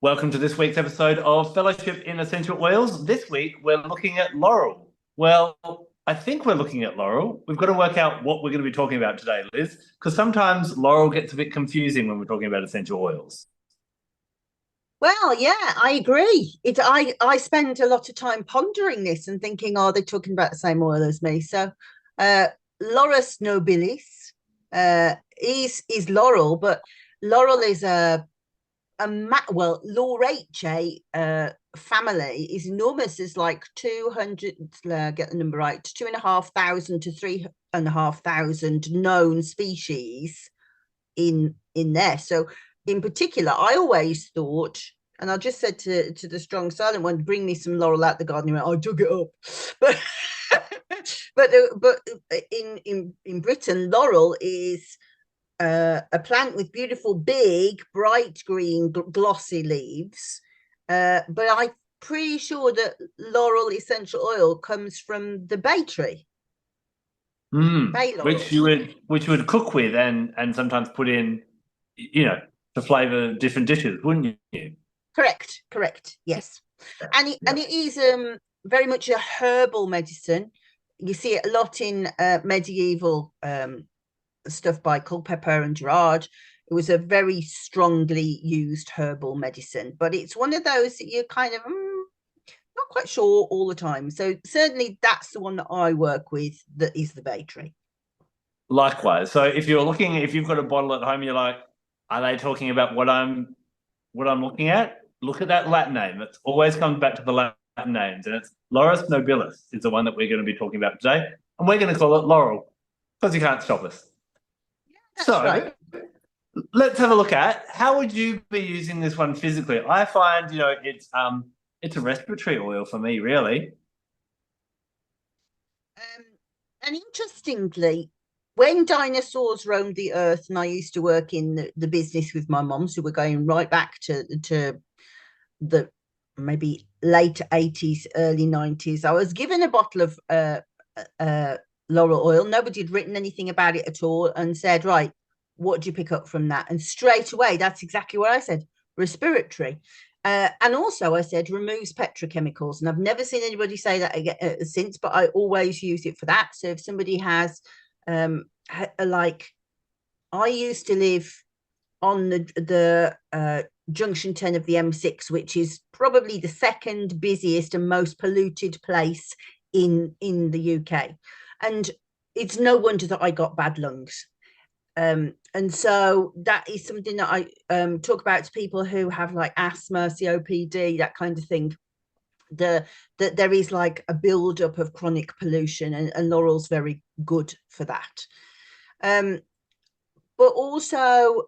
Welcome to this week's episode of Fellowship in Essential Oils. This week, we're looking at Laurel. Well, I think we're looking at Laurel. We've got to work out what we're going to be talking about today, Liz, because sometimes Laurel gets a bit confusing when we're talking about essential oils. Well, yeah, I agree. I spend a lot of time pondering this and thinking, are they talking about the same oil as me? So, uh, Laurus nobilis is Laurel, but Laurel is Lauraceae family is enormous. There's like 200, get the number right, 2,500 to 3,500 known species in there. So in particular, I always thought, and I just said to the strong silent one, bring me some laurel out the garden. He went, I dug it up. But but in Britain, laurel is a plant with beautiful, big, bright green, glossy leaves. But I'm pretty sure that laurel essential oil comes from the bay tree, bay Which laurel. you would cook with and sometimes put in, to flavour different dishes, wouldn't you? Correct. Yes, Yeah. and it is very much a herbal medicine. You see it a lot in medieval stuff by Culpeper and Gerard. It was a very strongly used herbal medicine, but it's one of those that you're kind of not quite sure all the time. So certainly that's the one that I work with. That is the bay tree. Likewise. So if you've got a bottle at home, you're like, are they talking about what I'm looking at? Look at that Latin name. It always comes back to the Latin names, and it's Laurus nobilis is the one that we're going to be talking about today, and we're going to call it Laurel because you can't stop us. That's So right. let's have a look at how would you be using this one physically. I find it's a respiratory oil for me, really. Um, and interestingly, when dinosaurs roamed the earth, and I used to work in the business with my mom, so we're going right back to the maybe late 80s, early 90s, I was given a bottle of laurel oil. Nobody had written anything about it at all and said, right, what do you pick up from that? And straight away, that's exactly what I said, respiratory. And also, I said removes petrochemicals, and I've never seen anybody say that again, since. But I always use it for that. So if somebody has, like, I used to live on the junction 10 of the M6, which is probably the second busiest and most polluted place in the UK, and it's no wonder that I got bad lungs. And so that is something that I talk about to people who have like asthma, COPD, that kind of thing. That there is like a build-up of chronic pollution, and laurel's very good for that. Um, but also,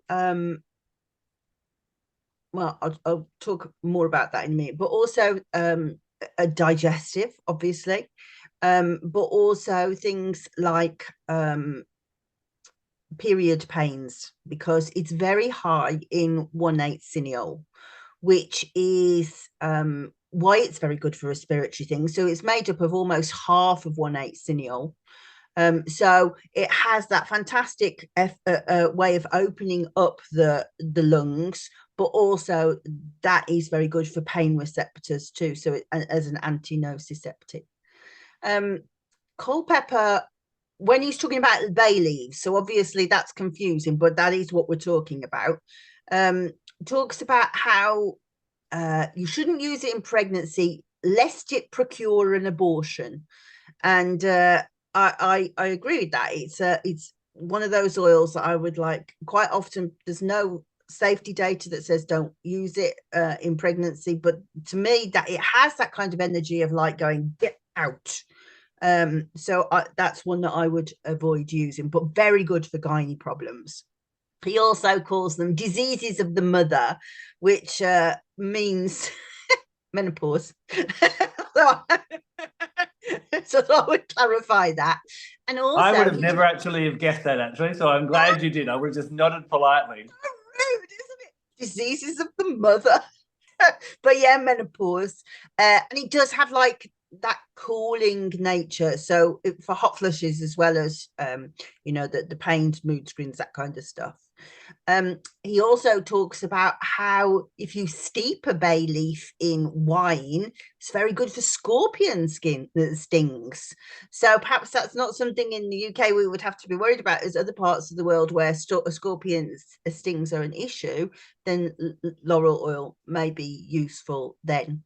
well, I'll talk more about that in a minute. But also, a digestive, obviously, but also things like period pains, because it's very high in 1,8 cineol, which is why it's very good for respiratory things. So it's made up of almost half of 1,8 cineol. So it has that fantastic way of opening up the lungs, but also that is very good for pain receptors too. So as an anti-nociceptive. Um, Culpeper, when he's talking about bay leaves, so obviously that's confusing, but that is what we're talking about. Talks about how you shouldn't use it in pregnancy lest it procure an abortion, and I agree with that. It's one of those oils that I would like quite often. There's no safety data that says don't use it in pregnancy, but to me that it has that kind of energy of like going get out. So that's one that I would avoid using, but very good for gynae problems. He also calls them diseases of the mother, which means menopause. so, so I would clarify that. And I would also, have never actually have guessed that actually, so I'm glad you did. I would have just nodded politely. rude, isn't it? Diseases of the mother. But yeah, menopause. And it does have like that cooling nature. So for hot flushes as well as the pained mood screens, that kind of stuff. He also talks about how if you steep a bay leaf in wine, it's very good for scorpion skin stings. So perhaps that's not something in the UK we would have to be worried about, as other parts of the world where scorpion stings are an issue, then laurel oil may be useful then.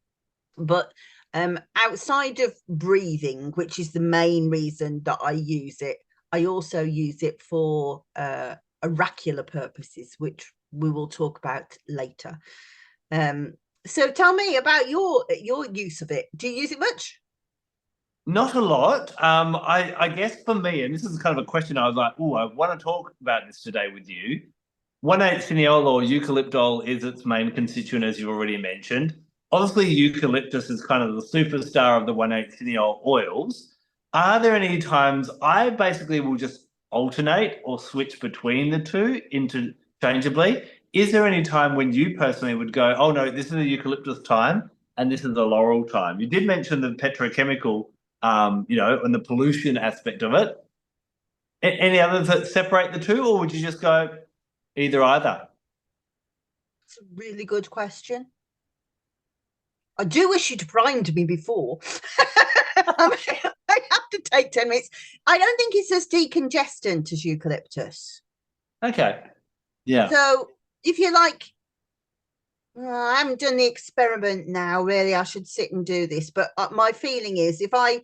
But outside of breathing, which is the main reason that I use it, I also use it for oracular purposes, which we will talk about later. So tell me about your use of it. Do you use it much? Not a lot. I guess for me, and this is kind of a question I was like, oh, I want to talk about this today with you. 1,8-cineol or eucalyptol is its main constituent, as you've already mentioned. Obviously, eucalyptus is kind of the superstar of the 1,8-cineol oils. Are there any times I basically will just alternate or switch between the two interchangeably? Is there any time when you personally would go, oh no, this is a eucalyptus time and this is a laurel time? You did mention the petrochemical, and the pollution aspect of it. Any others that separate the two, or would you just go either either? It's a really good question. I do wish you'd primed me before. I have to take 10 minutes. I don't think it's as decongestant as eucalyptus. Okay. Yeah. So if you like, I haven't done the experiment now, really. I should sit and do this. But my feeling is if I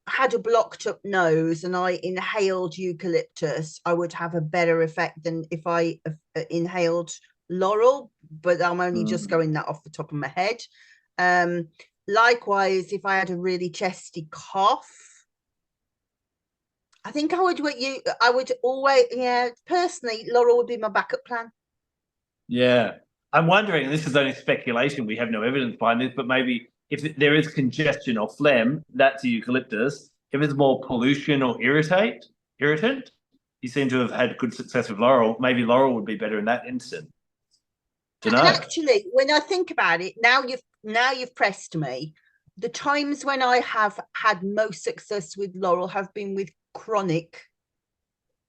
had a blocked up nose and I inhaled eucalyptus, I would have a better effect than if I inhaled laurel. But I'm only just Mm. going that off the top of my head. Um, Likewise, if I had a really chesty cough, I think I would always, yeah, personally, laurel would be my backup plan. Yeah. I'm wondering, and this is only speculation, we have no evidence behind this, but maybe if there is congestion or phlegm, that's a eucalyptus. If it's more pollution or irritant, you seem to have had good success with laurel. Maybe laurel would be better in that instance. Don't And know. actually, when I think about it, now you've pressed me. The times when I have had most success with laurel have been with chronic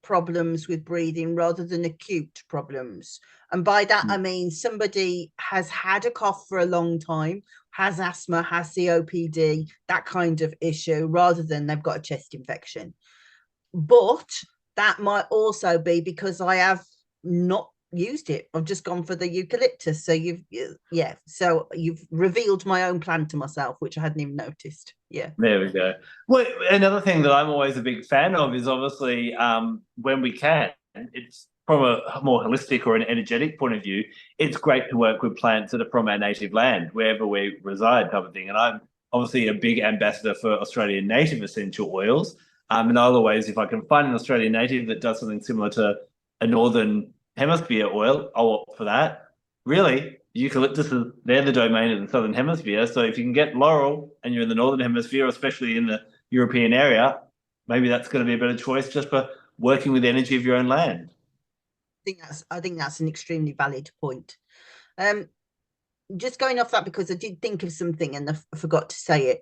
problems with breathing rather than acute problems. And by that, I mean somebody has had a cough for a long time, has asthma, has COPD, that kind of issue, rather than they've got a chest infection. But that might also be because I have not used it. I've just gone for the eucalyptus. So so you've revealed my own plan to myself, which I hadn't even noticed. Yeah. There we go. Well, another thing that I'm always a big fan of is obviously when we can, it's from a more holistic or an energetic point of view, it's great to work with plants that are from our native land, wherever we reside, type of thing. And I'm obviously a big ambassador for Australian native essential oils. And I'll always, if I can find an Australian native that does something similar to a northern hemisphere oil, I'll opt for that. Really, eucalyptus is they're the domain of the southern hemisphere. So if you can get laurel and you're in the northern hemisphere, especially in the European area, maybe that's going to be a better choice just for working with the energy of your own land. I think that's an extremely valid point. Um, just going off that because I did think of something and I forgot to say it.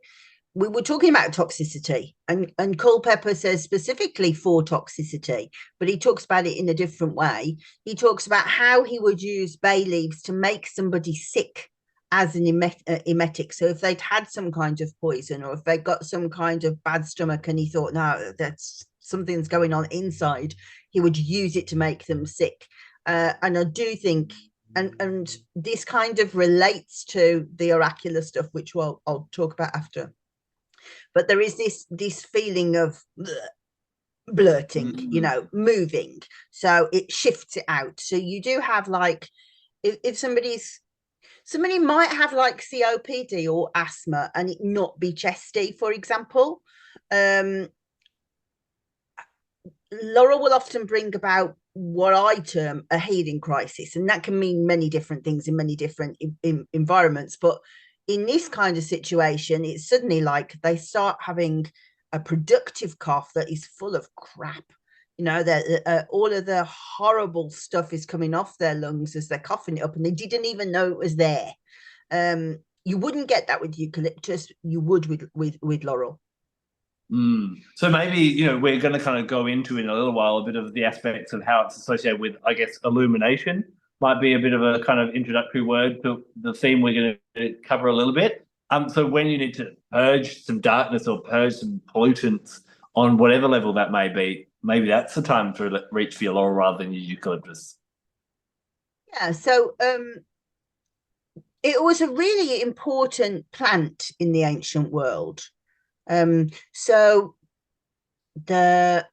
We were talking about toxicity, and Culpepper says specifically for toxicity, but he talks about it in a different way. He talks about how he would use bay leaves to make somebody sick as an emetic. So if they'd had some kind of poison or if they got some kind of bad stomach and he thought, no, that's something's going on inside, he would use it to make them sick. And I do think and this kind of relates to the oracular stuff, which I'll talk about after. But there is this feeling of blurting, Mm. moving. So it shifts it out. So you do have like if somebody might have like COPD or asthma and it not be chesty, for example. Laurel will often bring about what I term a healing crisis, and that can mean many different things in many different environments. But in this kind of situation, it's suddenly like they start having a productive cough that is full of crap. That all of the horrible stuff is coming off their lungs as they're coughing it up, and they didn't even know it was there. you wouldn't get that with eucalyptus. You would with laurel. So maybe, we're going to kind of go into in a little while a bit of the aspects of how it's associated with, I guess, illumination. Might be a bit of a kind of introductory word to the theme we're going to cover a little bit. So when you need to purge some darkness or purge some pollutants on whatever level that may be, maybe that's the time to reach for your laurel rather than your eucalyptus. Yeah. So it was a really important plant in the ancient world. So the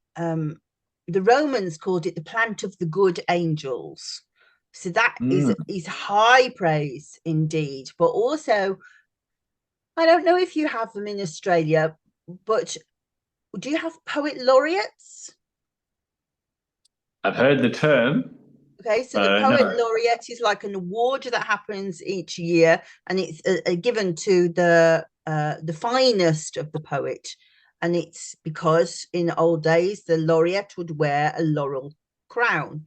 Romans called it the plant of the good angels. So that Mm. is high praise indeed. But also, I don't know if you have them in Australia, but do you have poet laureates? I've heard the term, Okay, so but the I don't poet know. laureate is like an award that happens each year, and it's given to the finest of the poet. And it's because in old days the laureate would wear a laurel crown.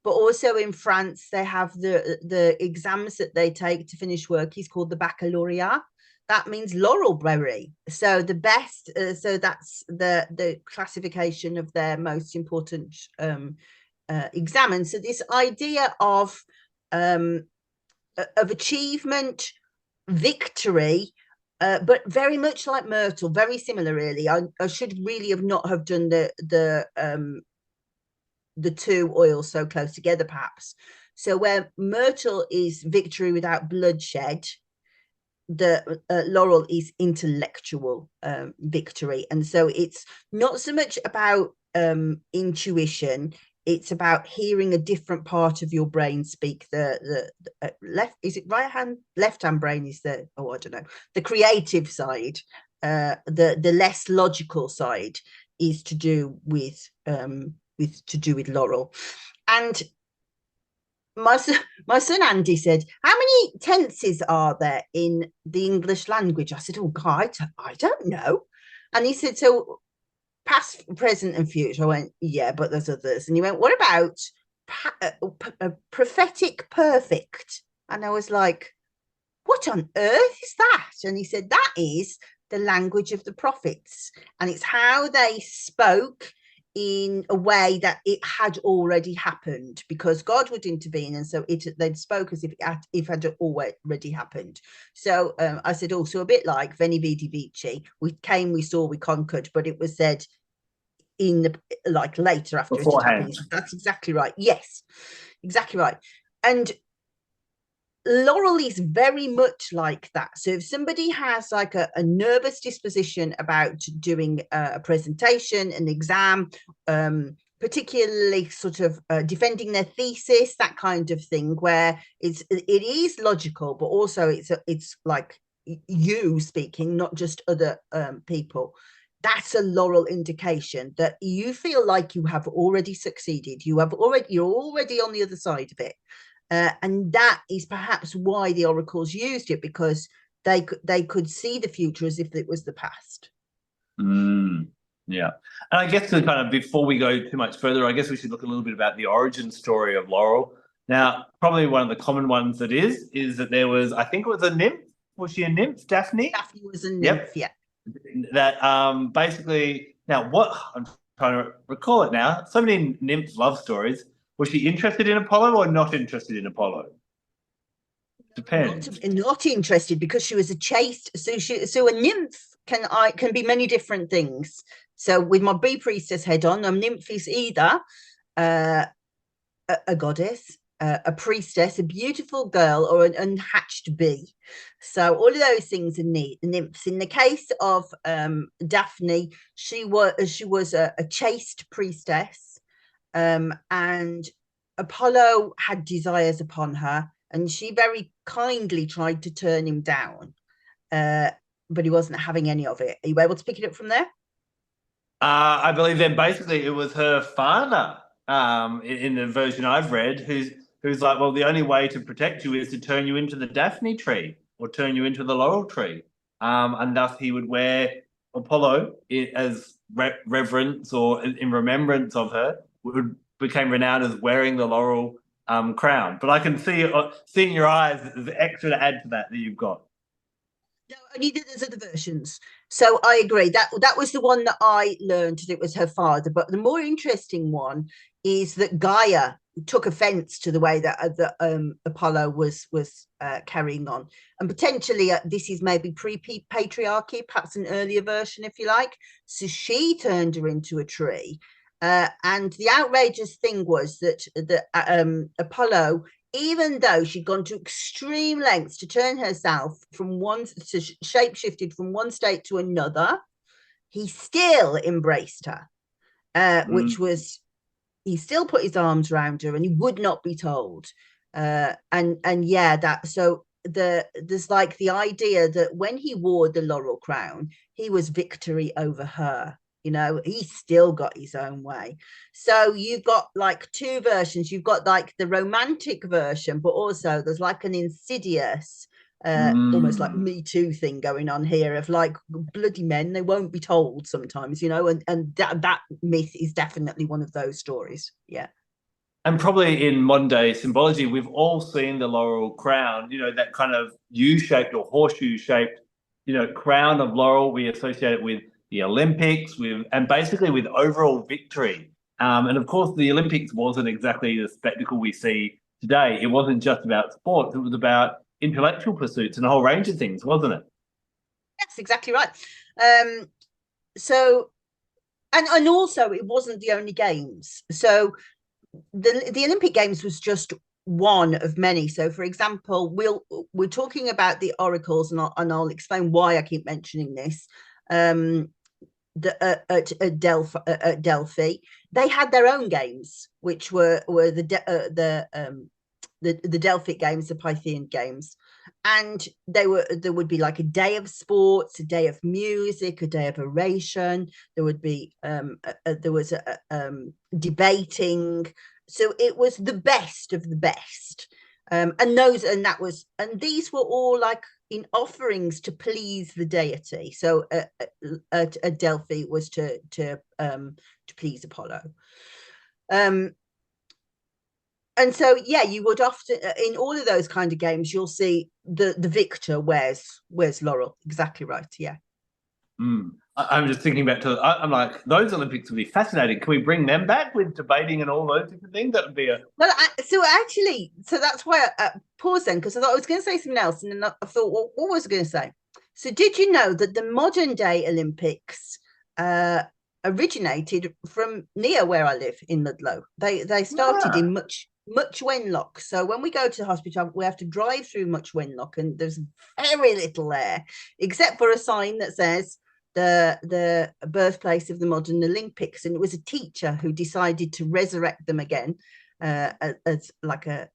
But also in France, they have the exams that they take to finish work is called the baccalaureate. That means laurel berry. So the best, so that's the classification of their most important examine. So this idea of achievement, victory, but very much like myrtle, very similar. Really, I should really have not have done the two oils so close together, perhaps. So where myrtle is victory without bloodshed, the laurel is intellectual victory, and so it's not so much about intuition. It's about hearing a different part of your brain speak. The left, is it right hand, left hand brain is the, oh, I don't know, the creative side. The less logical side is to do with laurel. And my son Andy said, "How many tenses are there in the English language?" I said, "Oh God, I don't know." And he said, "So past, present, and future." I went, "Yeah, but there's others." And he went, "What about prophetic perfect?" And I was like, "What on earth is that?" And he said, "That is the language of the prophets, and it's how they spoke in a way that it had already happened because God would intervene, and so they'd spoke as if it had already happened." So I said, also a bit like Veni Vidi Vici, we came, we saw, we conquered, but it was said in the like later after it had happened. Beforehand. That's exactly right. Yes, exactly right. And laurel is very much like that. So if somebody has like a nervous disposition about doing a presentation, an exam, particularly sort of defending their thesis, that kind of thing, where it is logical, but also it's like you speaking, not just other people. That's a laurel indication that you feel like you have already succeeded. You're already on the other side of it. And that is perhaps why the oracles used it, because they could see the future as if it was the past. Yeah. And I guess to kind of, before we go too much further, I guess we should look a little bit about the origin story of Laurel. Now, probably one of the common ones that is that there was, I think it was a nymph. Was she a nymph, Daphne? Daphne was a nymph, Yep. yeah. That basically, now what I'm trying to recall it now. So many nymph love stories. Was she interested in Apollo or not interested in Apollo? Not Depends. not interested because she was a chaste. So a nymph can be many different things. So with my bee priestess head on, a nymph is either uh, a goddess, a priestess, a beautiful girl, or an unhatched bee. So all of those things are neat. Nymphs. In the case of Daphne, she was a chaste priestess, and Apollo had desires upon her, and she very kindly tried to turn him down, uh, but he wasn't having any of it. Are you able to pick it up from there? I believe then basically it was her father, in the version I've read, who's like, well, the only way to protect you is to turn you into the Daphne tree or turn you into the laurel tree. And thus he would wear Apollo as reverence or in remembrance of her, would became renowned as wearing the laurel crown. But I can see seeing your eyes, the extra to add to that you've got. No, only that there's other versions. So I agree that was the one that I learned that it was her father. But the more interesting one is that Gaia took offence to the way that Apollo was carrying on, and potentially this is maybe pre-patriarchy, perhaps an earlier version, if you like. So she turned her into a tree, and the outrageous thing was that Apollo, even though she'd gone to extreme lengths to turn herself from shape shifted from one state to another, he still embraced her, which Mm. was he still put his arms around her and he would not be told. And yeah, that so there's like the idea that when he wore the laurel crown, he was victory over her. You know, he still got his own way. So you've got like two versions. You've got like the romantic version, but also there's like an insidious, almost like Mm. Me Too thing going on here of like bloody men, they won't be told sometimes, you know, and that myth is definitely one of those stories. Yeah. And probably in modern day symbology, we've all seen the laurel crown, that kind of U-shaped or horseshoe-shaped, crown of laurel. We associate it with the Olympics, and basically with overall victory. And of course, the Olympics wasn't exactly the spectacle we see today. It wasn't just about sports; it was about intellectual pursuits and a whole range of things, wasn't it? That's exactly right. Um, so and also it wasn't the only games. So the Olympic Games was just one of many. So, for example, we're talking about the oracles, and I'll explain why I keep mentioning this. Um, at Delphi, they had their own games, which were the Delphic games, the Pythian games, and there would be like a day of sports, a day of music, a day of oration. There would be there was debating. So it was the best of the best, and these were all like in offerings to please the deity. So at Delphi was to please Apollo. Um, and so yeah, you would often in all of those kind of games you'll see the victor wears laurel. Exactly right. Yeah. Mm. I'm just thinking back to. I'm like, those Olympics would be fascinating. Can we bring them back with debating and all those different things? That would be a. Well, so that's why I paused then, because I thought I was going to say something else, and then I thought, well, what was I going to say? So, did you know that the modern day Olympics uh, originated from near where I live in Ludlow? They started Ah, in Much Wenlock. So when we go to the hospital, we have to drive through Much Wenlock, and there's very little there, except for a sign that says the birthplace of the modern Olympics. And it was a teacher who decided to resurrect them again as like a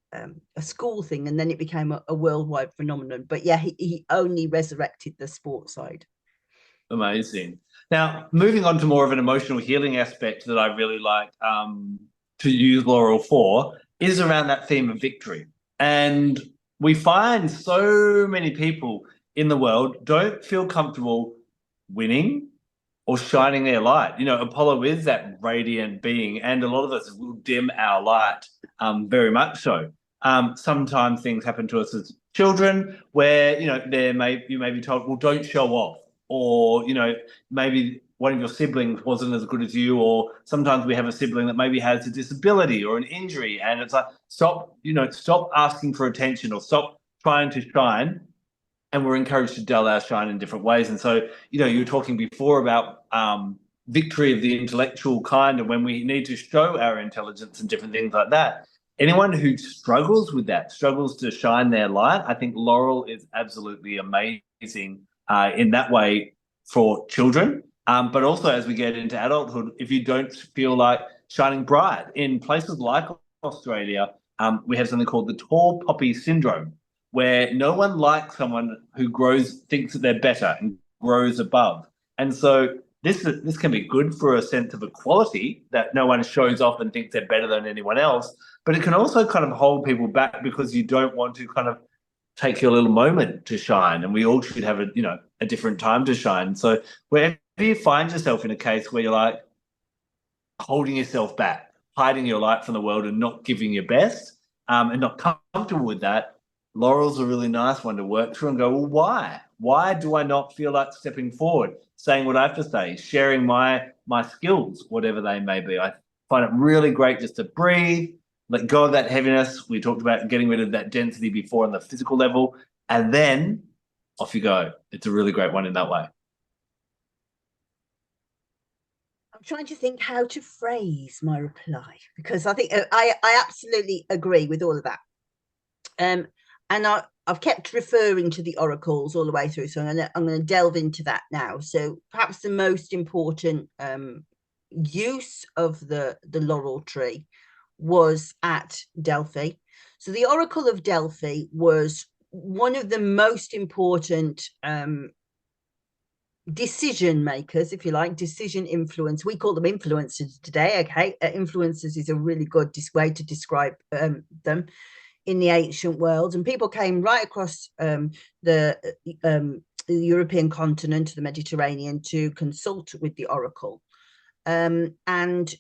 school thing, and then it became a worldwide phenomenon. But yeah, he only resurrected the sports side. amazing. Now, moving on to more of an emotional healing aspect that I really like to use Laurel for is around that theme of victory. And we find so many people in the world don't feel comfortable winning or shining their light. Apollo is that radiant being, and a lot of us will dim our light, very much so. Sometimes things happen to us as children where you may be told, well, don't show off, or maybe one of your siblings wasn't as good as you, or sometimes we have a sibling that maybe has a disability or an injury, and it's like stop asking for attention or stop trying to shine, and we're encouraged to dull our shine in different ways. And so, you were talking before about victory of the intellectual kind, and when we need to show our intelligence and different things like that. Anyone who struggles with that, struggles to shine their light, I think Laurel is absolutely amazing in that way for children. But also as we get into adulthood, if you don't feel like shining bright in places like Australia, we have something called the tall poppy syndrome, where no one likes someone who thinks that they're better and grows above. And so this can be good for a sense of equality, that no one shows off and thinks they're better than anyone else, but it can also kind of hold people back because you don't want to kind of take your little moment to shine, and we all should have a different time to shine. So wherever you find yourself in a case where you're like holding yourself back, hiding your light from the world and not giving your best, and not comfortable with that, Laurel's a really nice one to work through and go, well, why? Why do I not feel like stepping forward, saying what I have to say, sharing my skills, whatever they may be? I find it really great just to breathe, let go of that heaviness. We talked about getting rid of that density before on the physical level, and then off you go. It's a really great one in that way. I'm trying to think how to phrase my reply because I think I absolutely agree with all of that. And I've kept referring to the oracles all the way through, so I'm going to delve into that now. So perhaps the most important use of the laurel tree was at Delphi. So the Oracle of Delphi was one of the most important decision makers, if you like, decision influence. We call them influencers today. Okay, influencers is a really good way to describe them in the ancient world, and people came right across the European continent, the Mediterranean, to consult with the oracle. And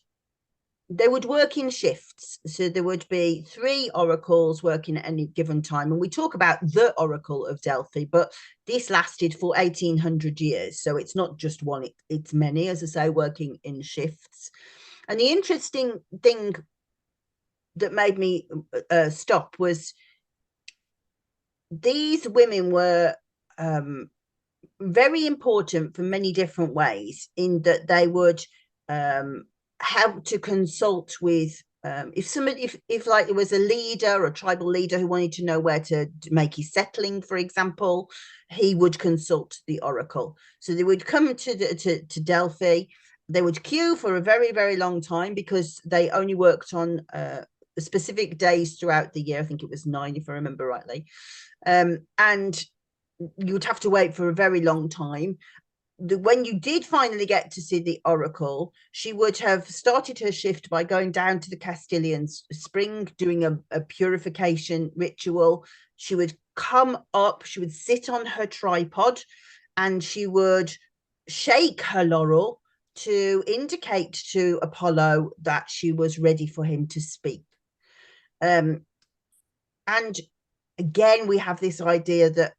they would work in shifts. So there would be 3 oracles working at any given time. And we talk about the Oracle of Delphi, but this lasted for 1800 years. So it's not just one, it's many, as I say, working in shifts. And the interesting thing that made me stop was these women were very important for many different ways, in that they would have to consult with if somebody, if like there was a leader, a tribal leader who wanted to know where to make his settling, for example, he would consult the oracle. So they would come to Delphi. They would queue for a very, very long time because they only worked on specific days throughout the year. I think it was 9, if I remember rightly. And you would have to wait for a very long time. When you did finally get to see the oracle, she would have started her shift by going down to the Castilian spring, doing a purification ritual. She would come up, she would sit on her tripod, and she would shake her laurel to indicate to Apollo that she was ready for him to speak. And again, we have this idea that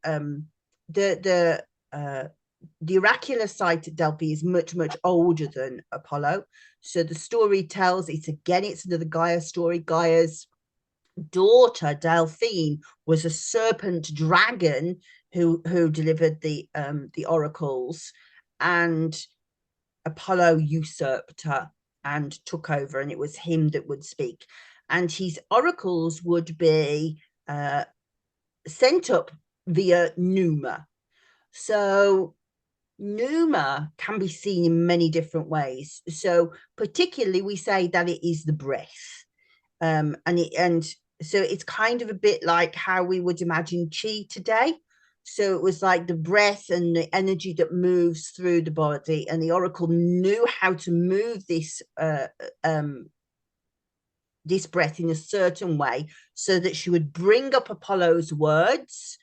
the oracular site at Delphi is much, much older than Apollo. So the story tells it's another Gaia story. Gaia's daughter Delphine was a serpent dragon who delivered the oracles, and Apollo usurped her and took over, and it was him that would speak. And his oracles would be sent up via Numa. So Numa can be seen in many different ways. So particularly we say that it is the breath. And so it's kind of a bit like how we would imagine chi today. So it was like the breath and the energy that moves through the body, and the oracle knew how to move this breath in a certain way so that she would bring up Apollo's words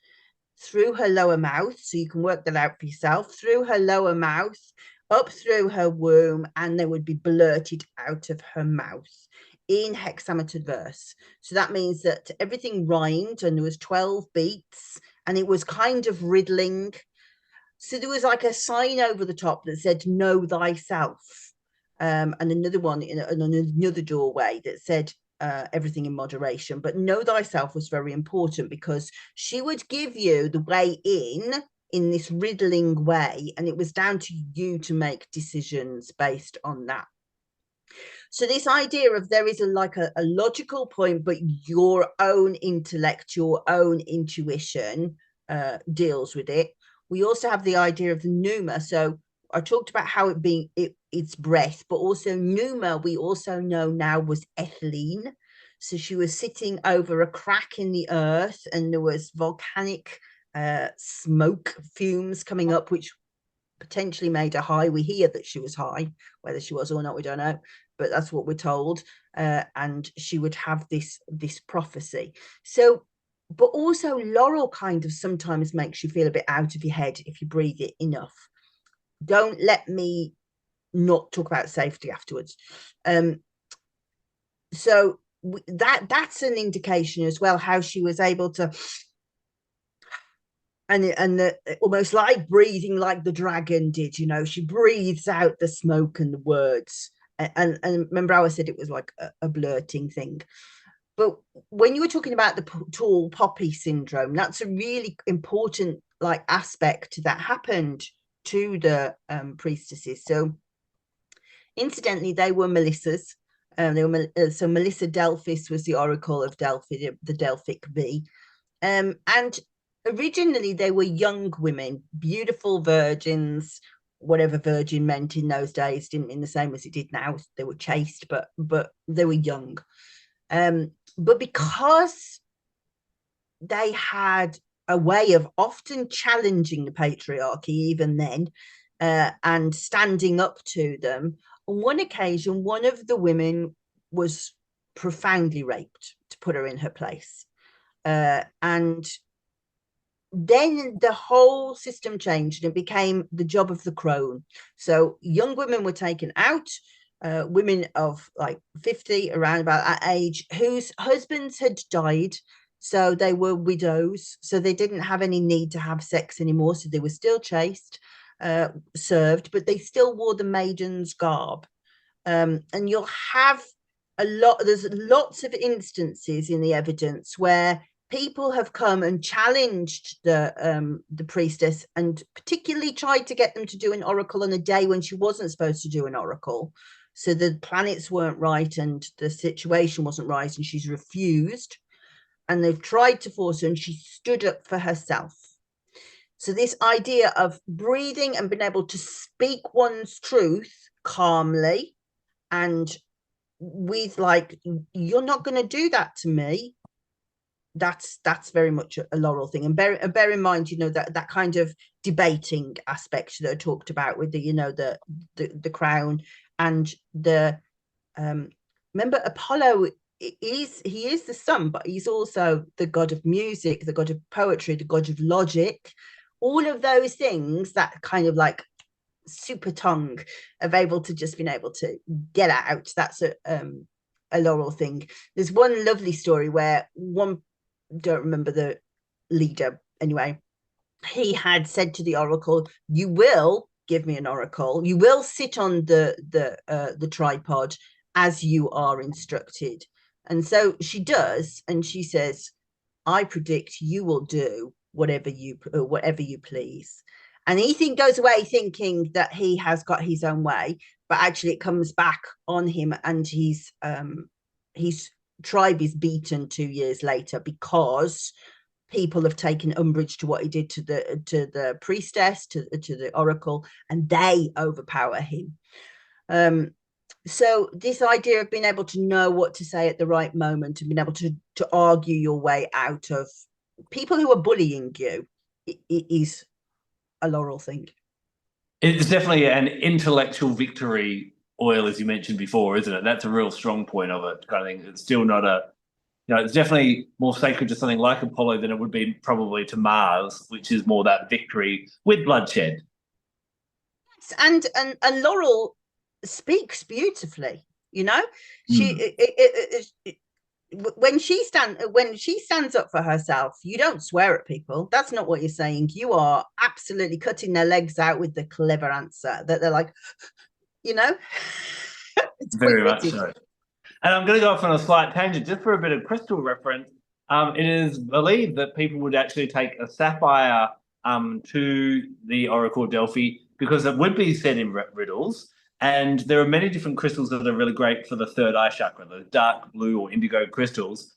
through her lower mouth. So you can work that out for yourself, through her lower mouth, up through her womb, and they would be blurted out of her mouth in hexameter verse. So that means that everything rhymed, and there was 12 beats, and it was kind of riddling. So there was like a sign over the top that said, know thyself. And another one in another doorway that said, everything in moderation. But know thyself was very important, because she would give you the way in this riddling way, and it was down to you to make decisions based on that. So this idea of there is a logical point, but your own intellect, your own intuition deals with it. We also have the idea of the pneuma. So I talked about how it's breath, but also pneuma, we also know now, was ethylene. So she was sitting over a crack in the earth, and there was volcanic smoke fumes coming up, which potentially made her high. We hear that she was high, whether she was or not, we don't know, but that's what we're told. And she would have this prophecy. So, but also Laurel kind of sometimes makes you feel a bit out of your head if you breathe it enough. Don't let me not talk about safety afterwards. So that's an indication as well, how she was able to almost like breathing like the dragon did, she breathes out the smoke and the words. And remember how I said it was like a blurting thing. But when you were talking about the tall poppy syndrome, that's a really important like aspect that happened to the priestesses. So incidentally, they were Melissas. So Melissa Delphis was the oracle of Delphi, the Delphic bee. And originally they were young women, beautiful virgins, whatever virgin meant in those days didn't mean the same as it did now. They were chaste, but they were young. But because they had a way of often challenging the patriarchy, even then, and standing up to them, on one occasion, one of the women was profoundly raped to put her in her place. And then the whole system changed and it became the job of the crone. So young women were taken out, women of like 50, around about that age, whose husbands had died. So they were widows. So they didn't have any need to have sex anymore. So they were still chaste, served, but they still wore the maiden's garb. And you'll have there's lots of instances in the evidence where people have come and challenged the priestess and particularly tried to get them to do an oracle on a day when she wasn't supposed to do an oracle. So the planets weren't right and the situation wasn't right, and she's refused. And they've tried to force her, and she stood up for herself. So this idea of breathing and being able to speak one's truth calmly and with like, you're not going to do that to me, that's very much a Laurel thing. And bear in mind, that kind of debating aspect that I talked about with the crown and the remember Apollo he is the sun, but he's also the god of music, the god of poetry, the god of logic, all of those things that kind of like super tongue of able to just being able to get out. That's a Laurel thing. There's one lovely story where don't remember the leader anyway, he had said to the oracle, you will give me an oracle, you will sit on the tripod as you are instructed. And so she does, and she says, I predict you will do whatever you please. And Ethan goes away thinking that he has got his own way, but actually it comes back on him, and his tribe is beaten 2 years later because people have taken umbrage to what he did to the priestess, to the oracle, and they overpower him. So this idea of being able to know what to say at the right moment and being able to argue your way out of people who are bullying you is a Laurel thing. It's definitely an intellectual victory oil, as you mentioned before, isn't it? That's a real strong point of it. I think it's still not it's definitely more sacred to something like Apollo than it would be probably to Mars, which is more that victory with bloodshed. And Laurel speaks beautifully. She when she stands up for herself, you don't swear at people. That's not what you're saying. You are absolutely cutting their legs out with the clever answer that they're like, it's very much so. And I'm going to go off on a slight tangent just for a bit of crystal reference. It is believed that people would actually take a sapphire to the Oracle of Delphi because it would be said in riddles. And there are many different crystals that are really great for the third eye chakra, the dark blue or indigo crystals.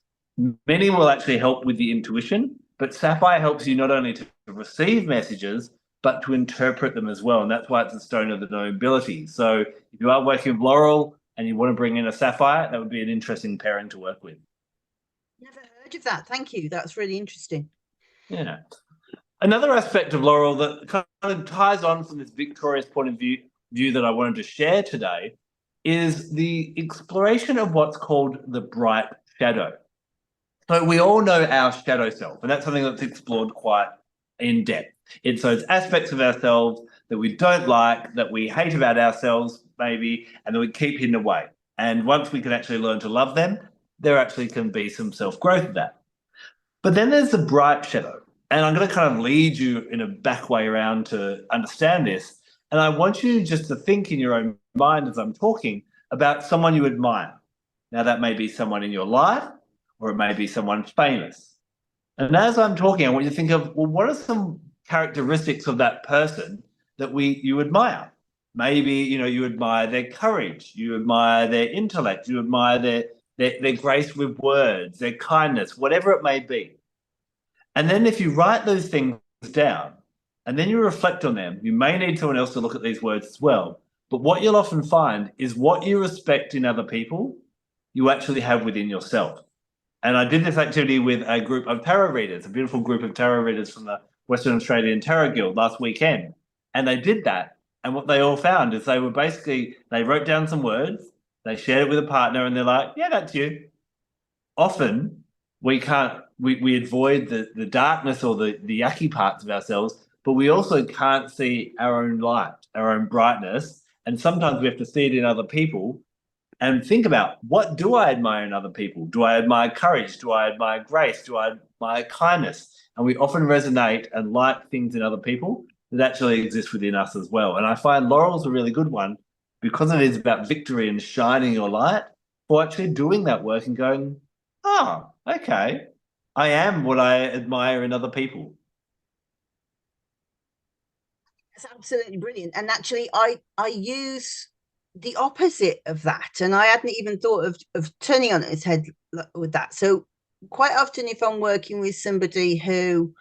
Many will actually help with the intuition, but sapphire helps you not only to receive messages, but to interpret them as well. And that's why it's a stone of the nobility. So if you are working with Laurel and you want to bring in a sapphire, that would be an interesting pairing to work with. Never heard of that. Thank you. That's really interesting. Yeah. Another aspect of Laurel that kind of ties on from this victorious point of view that I wanted to share today is the exploration of what's called the bright shadow. So we all know our shadow self, and that's something that's explored quite in depth. It's those aspects of ourselves that we don't like, that we hate about ourselves, maybe, and that we keep hidden away. And once we can actually learn to love them, there actually can be some self-growth of that. But then there's the bright shadow. And I'm going to kind of lead you in a back way around to understand this. And I want you just to think in your own mind as I'm talking about someone you admire. Now, that may be someone in your life, or it may be someone famous. And as I'm talking, I want you to think of, well, what are some characteristics of that person that you admire? Maybe, you admire their courage, you admire their intellect, you admire their grace with words, their kindness, whatever it may be. And then if you write those things down and then you reflect on them, you may need someone else to look at these words as well. But what you'll often find is what you respect in other people, you actually have within yourself. And I did this activity with a group of tarot readers, a beautiful group of tarot readers from the Western Australian Tarot Guild last weekend. And they did that. And what they all found is they wrote down some words, they shared it with a partner, and they're like, yeah, that's you. Often we avoid the darkness or the yucky parts of ourselves, but we also can't see our own light, our own brightness. And sometimes we have to see it in other people and think about, what do I admire in other people? Do I admire courage? Do I admire grace? Do I admire kindness? And we often resonate and like things in other people that actually exist within us as well. And I find Laurel's a really good one because it is about victory and shining your light, for actually doing that work and going, oh, okay, I am what I admire in other people. It's absolutely brilliant. And actually, I use the opposite of that, and I hadn't even thought of turning on its head with that. So quite often, if I'm working with somebody who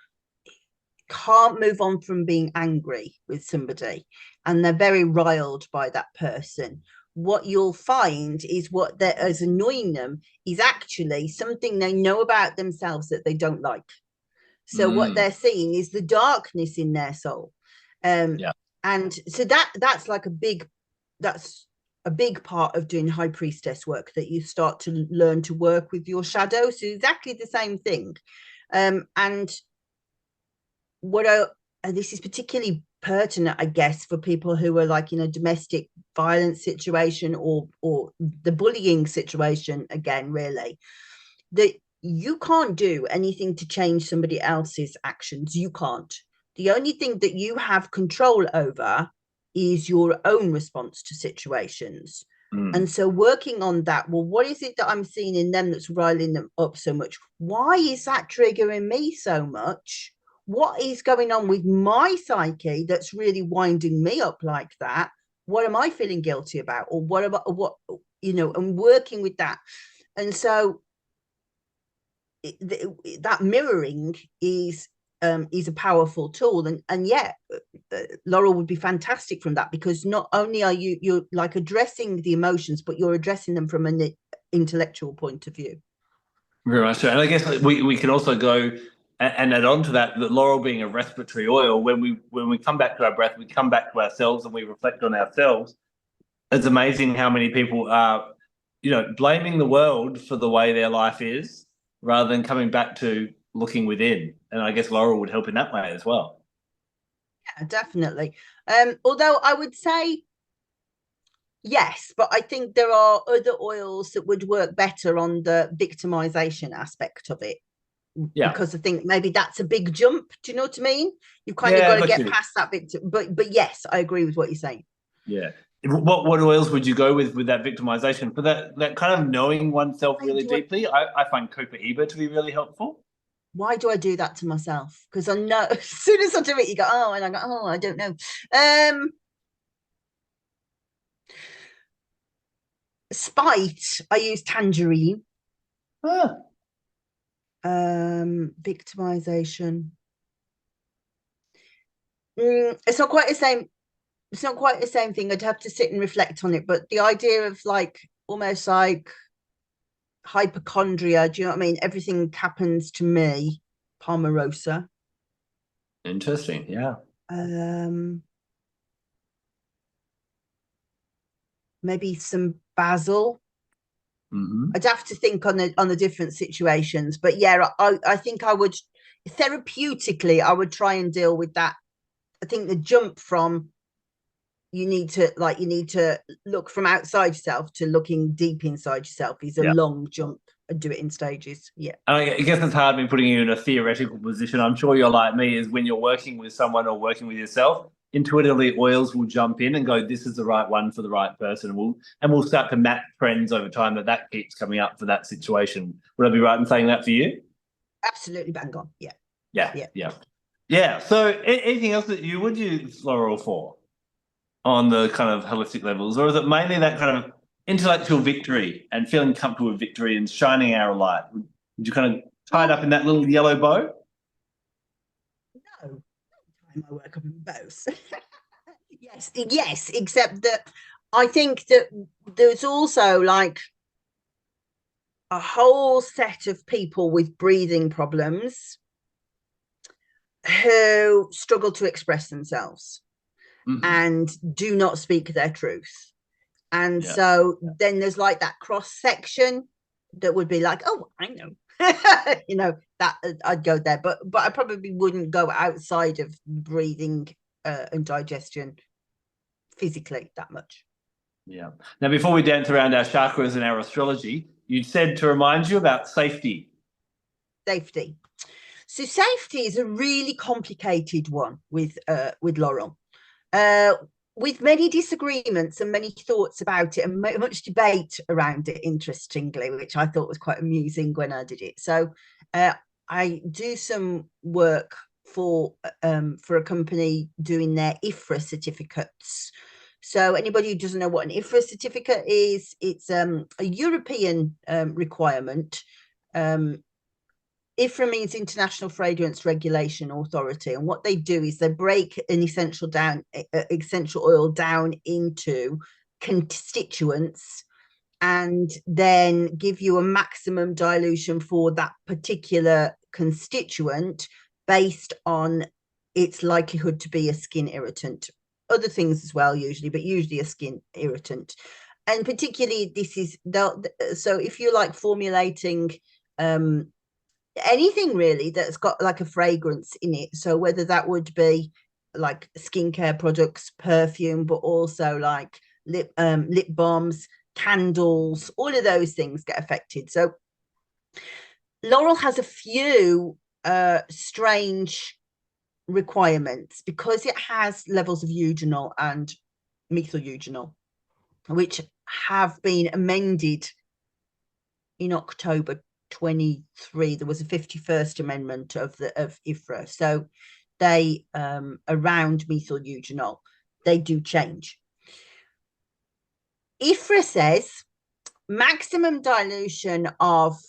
can't move on from being angry with somebody and they're very riled by that person, what you'll find is what is annoying them is actually something they know about themselves that they don't like. So what they're seeing is the darkness in their soul. Yeah. And so that's a big part of doing high priestess work, that you start to learn to work with your shadow. So exactly the same thing. And this is particularly pertinent, I guess, for people who are like in a domestic violence situation or the bullying situation again, really, that you can't do anything to change somebody else's actions. You can't. The only thing that you have control over is your own response to situations. And so working on that, well, what is it that I'm seeing in them that's riling them up so much? Why is that triggering me so much? What is going on with my psyche that's really winding me up like that? What am I feeling guilty about? Or and working with that. And so that mirroring is a powerful tool, and yeah, Laurel would be fantastic from that, because not only are you're like addressing the emotions, but you're addressing them from an intellectual point of view. Very much so. And I guess we can also go and add on to that Laurel being a respiratory oil, when we come back to our breath, we come back to ourselves and we reflect on ourselves. It's amazing how many people are, blaming the world for the way their life is, rather than coming back to looking within. And I guess Laurel would help in that way as well. Yeah, definitely. Although I would say yes, but I think there are other oils that would work better on the victimization aspect of it. Yeah. Because I think maybe that's a big jump. Do you know what I mean? You've kind of Yeah, got to get past that victim. But yes, I agree with what you're saying. Yeah. What oils would you go with that victimization? For that kind of knowing oneself really deeply, I find Cooper Ebert to be really helpful. Why do I do that to myself? Because I know as soon as I do it, you go, oh, and I go, oh, I don't know. Spite, I use tangerine. Ah. Victimization. It's not quite the same. It's not quite the same thing. I'd have to sit and reflect on it. But the idea of like almost like hypochondria, do you know what I mean? Everything happens to me. Palmarosa. Interesting. Yeah. Maybe some basil. Mm-hmm. I'd have to think on the different situations, but yeah, I think I would therapeutically I would try and deal with that. I think the jump from you need to look from outside yourself to looking deep inside yourself is a long jump. I'd do it in stages. Yeah. And I guess it's hard me putting you in a theoretical position. I'm sure you're like me, is when you're working with someone or working with yourself, intuitively oils will jump in and go, this is the right one for the right person. And we'll start to map trends over time that keeps coming up for that situation. Would I be right in saying that for you? Absolutely bang on. Yeah. Yeah, Yeah. yeah. Yeah. So anything else that you would use Laurel for on the kind of holistic levels? Or is it mainly that kind of intellectual victory and feeling comfortable with victory and shining our light? Would you kind of tie it Well, up in that little yellow bow? no, time I work up in both. Yes, except that I think that there's also like a whole set of people with breathing problems who struggle to express themselves Mm-hmm. and do not speak their truth. And Yeah. so then there's like that cross section that would be like, oh, I know. That I'd go there, but I probably wouldn't go outside of breathing and digestion physically that much. Yeah. Now, before we dance around our chakras and our astrology, you said to remind you about safety. Safety. So safety is a really complicated one with Laurel. Uh, with many disagreements and many thoughts about it and much debate around it, interestingly, which I thought was quite amusing when I did it. So I do some work for a company doing their IFRA certificates. So anybody who doesn't know what an IFRA certificate is, it's a European requirement. IFRA means International Fragrance Regulation Authority, and what they do is they break an essential oil down into constituents and then give you a maximum dilution for that particular constituent based on its likelihood to be a skin irritant. Other things as well, usually, but usually a skin irritant. And particularly, this is so if you're like formulating anything really that's got like a fragrance in it. So whether that would be like skincare products, perfume, but also like lip balms, candles, all of those things get affected. So Laurel has a few strange requirements because it has levels of eugenol and methyl eugenol, which have been amended in October 23. There was a 51st amendment of IFRA. So they around methyl eugenol, they do change. IFRA says maximum dilution of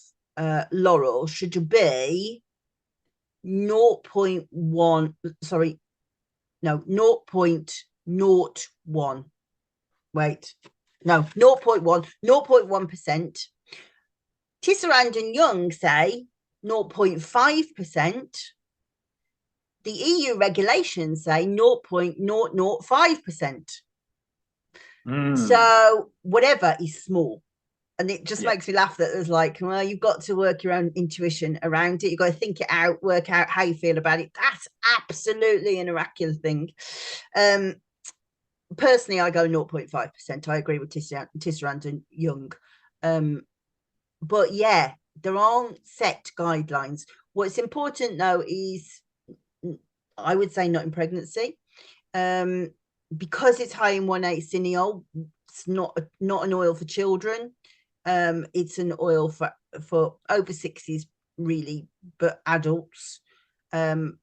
Laurel should be 0.1, sorry, no, 0.01. Wait, no, 0.1%. Tisserand and Young say 0.5%. The EU regulations say 0.005%. So whatever is small. And it just makes me laugh that there's like, well, you've got to work your own intuition around it. You've got to think it out, work out how you feel about it. That's absolutely an oracular thing. Personally, I go 0.5%. I agree with Tisserand and Young. But yeah, there aren't set guidelines. What's important though is, I would say, not in pregnancy, because it's high in 1,8-cineol. It's not an oil for children. It's an oil for over 60s, really, but adults. And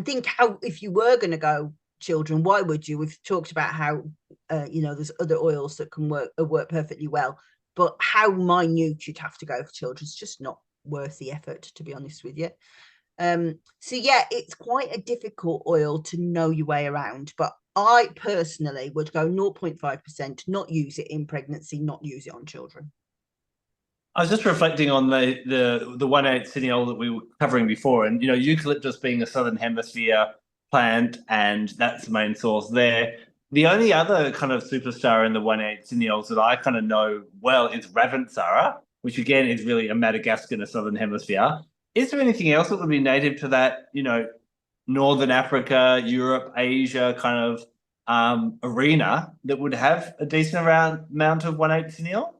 think how, if you were going to go children, why would you? We've talked about how there's other oils that can work perfectly well, but how minute you'd have to go for children is just not worth the effort, to be honest with you. So yeah, it's quite a difficult oil to know your way around, but I personally would go 0.5%, not use it in pregnancy, not use it on children. I was just reflecting on the 1,8-cineol that we were covering before, and eucalyptus being a southern hemisphere plant, and that's the main source there. The only other kind of superstar in the 1,8-cineols that I kind of know well is Ravensara, which again is really a Madagascar in a southern hemisphere. Is there anything else that would be native to that, Northern Africa, Europe, Asia kind of arena that would have a decent amount of 1,8-cineol?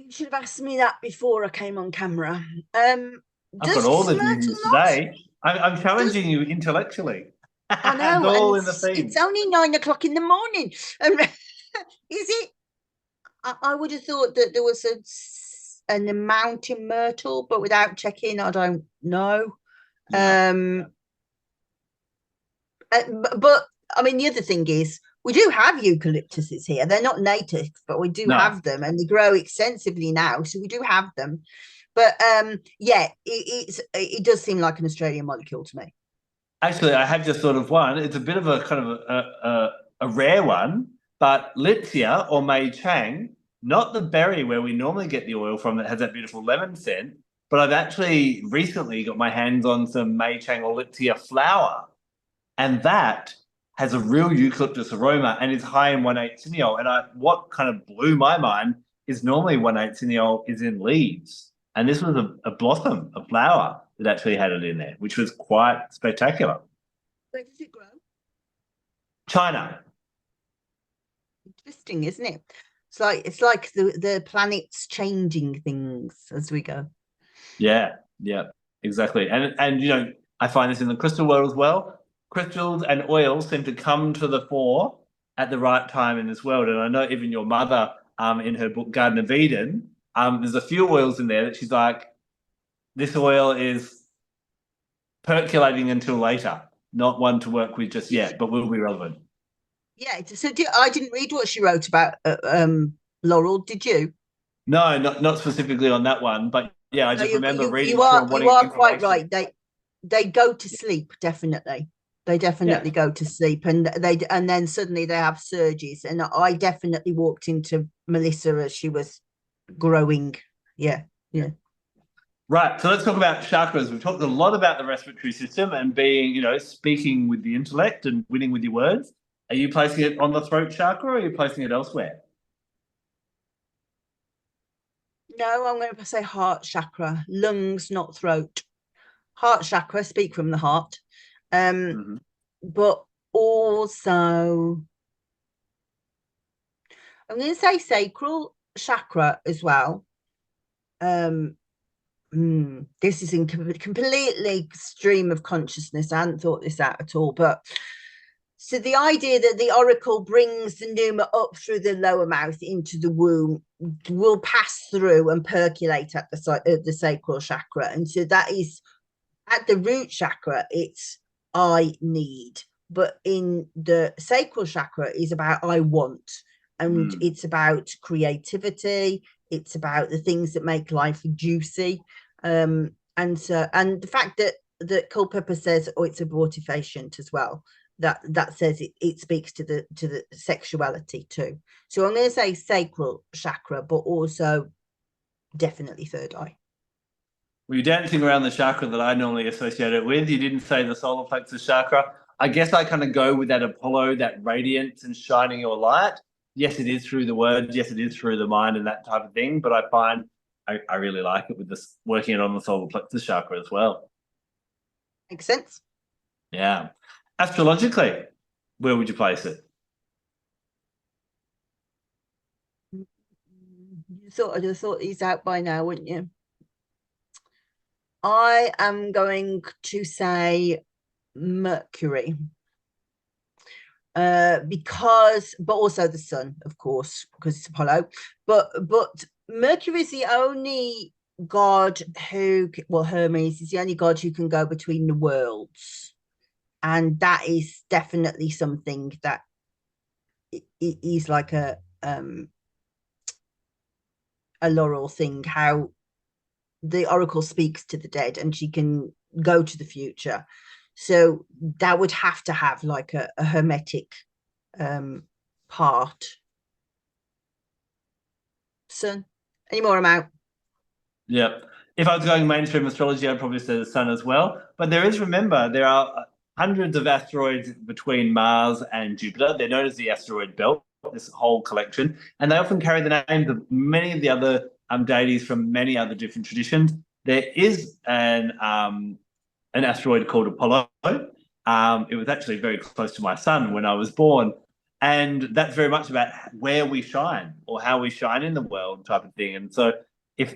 You should have asked me that before I came on camera. I've got all Does the Myrtle news not? today. I'm Does challenging you intellectually. I It's know, and all in the it's theme. only 9 o'clock in the morning. Is it? I would have thought that there was an amount in Myrtle, but without checking, I don't know. Yeah. Um, but I mean, the other thing is we do have eucalyptuses here. They're not native, but we do No. have them, and they grow extensively now, so we do have them. But yeah, it does seem like an Australian molecule to me. Actually, I have just thought of one. It's a bit of a kind of a rare one, but Litsea or Mei Chang, not the berry where we normally get the oil from that has that beautiful lemon scent, but I've actually recently got my hands on some Mei Chang or Litsea flower, and that has a real eucalyptus aroma and is high in 1,8 cineol. And what kind of blew my mind is normally 1,8 cineol is in leaves, and this was a blossom, a flower that actually had it in there, which was quite spectacular. Where does it grow? China. Interesting, isn't it? It's like the planet's changing things as we go. Yeah, yeah, exactly. And I find this in the crystal world as well. Crystals and oils seem to come to the fore at the right time in this world. And I know even your mother, in her book Garden of Eden, there's a few oils in there that she's like, this oil is percolating until later, not one to work with just yet, but will be relevant. Yeah. So I didn't read what she wrote about Laurel. Did you? No, not specifically on that one, but yeah, I No, just you remember you reading you through are and you wanting are quite information. right. They go to sleep, definitely. They Yeah. definitely go to sleep, and then suddenly they have surges. And I definitely walked into Melissa as she was growing. Yeah, yeah. Right. So let's talk about chakras. We've talked a lot about the respiratory system and being, speaking with the intellect and winning with your words. Are you placing it on the throat chakra or are you placing it elsewhere? No, I'm going to say heart chakra, lungs, not throat. Heart chakra, speak from the heart. Um, Mhm. but also I'm going to say sacral chakra as well. Um, this is in completely stream of consciousness. I hadn't thought this out at all, but so the idea that the oracle brings the pneuma up through the lower mouth into the womb will pass through and percolate at the sacral chakra, and so that is at the root chakra. It's I need, but in the sacral chakra is about I want, and Mm. it's about creativity. It's about the things that make life juicy. And the fact that Culpeper says, oh, it's abortifacient as well. That says it speaks to the sexuality too. So I'm going to say sacral chakra, but also definitely third eye. Were you dancing around the chakra that I normally associate it with? You didn't say the solar plexus chakra. I guess I kind of go with that Apollo, that radiance and shining your light. Yes, it is through the words. Yes, it is through the mind and that type of thing. But I find I really like it with this working it on the solar plexus chakra as well. Makes sense. Yeah. Astrologically, where would you place it? You sort of just thought these out by now, wouldn't you? I am going to say Mercury. Because but also the sun, of course, because it's Apollo. But Mercury is the only god who, well, Hermes is the only god who can go between the worlds, and that is definitely something that is like a Laurel thing. How the oracle speaks to the dead, and she can go to the future. So that would have to have like a hermetic part. Sun. Any more amount? Yeah. If I was going mainstream astrology, I'd probably say the sun as well. But remember, there are hundreds of asteroids between Mars and Jupiter. They're known as the asteroid belt, this whole collection. And they often carry the names of many of the other deities from many other different traditions. There is an asteroid called Apollo. It was actually very close to my son when I was born. And that's very much about where we shine or how we shine in the world type of thing. And so if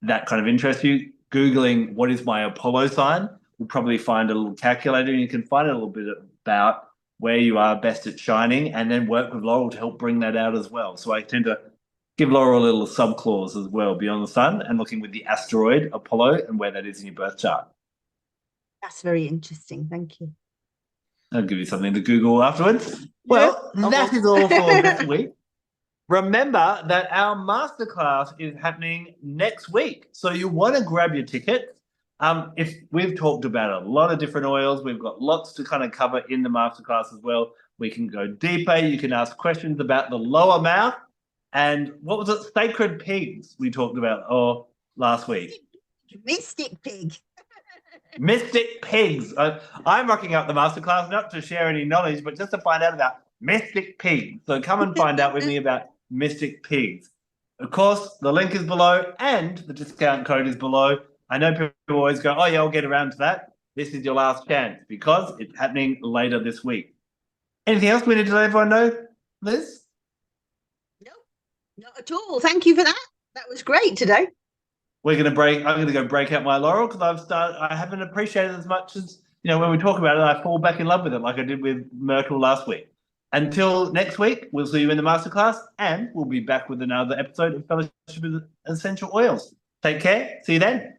that kind of interests you, Googling what is my Apollo sign will probably find a little calculator, and you can find a little bit about where you are best at shining, and then work with Laurel to help bring that out as well. So I tend to give Laurel a little subclause as well beyond the sun, and looking with the asteroid Apollo and where that is in your birth chart. That's very interesting. Thank you. I'll give you something to Google afterwards. Well, that is all for this week. Remember that our masterclass is happening next week. So you want to grab your ticket. If we've talked about a lot of different oils, we've got lots to kind of cover in the masterclass as well. We can go deeper. You can ask questions about the lower mouth. And what was it? Sacred pigs we talked about last week. Mystic pig. Mystic pigs. I'm rocking up the masterclass not to share any knowledge, but just to find out about mystic pigs. So come and find out with me about mystic pigs. Of course, the link is below and the discount code is below. I know people always go, oh yeah, I'll get around to that. This is your last chance because it's happening later this week. Anything else we need to let everyone know, Liz? No, not at all. Thank you for that. That was great today. I'm gonna go break out my Laurel because I haven't appreciated it as much as, when we talk about it, I fall back in love with it like I did with Myrtle last week. Until next week, we'll see you in the masterclass, and we'll be back with another episode of Fellowship with Essential Oils. Take care. See you then.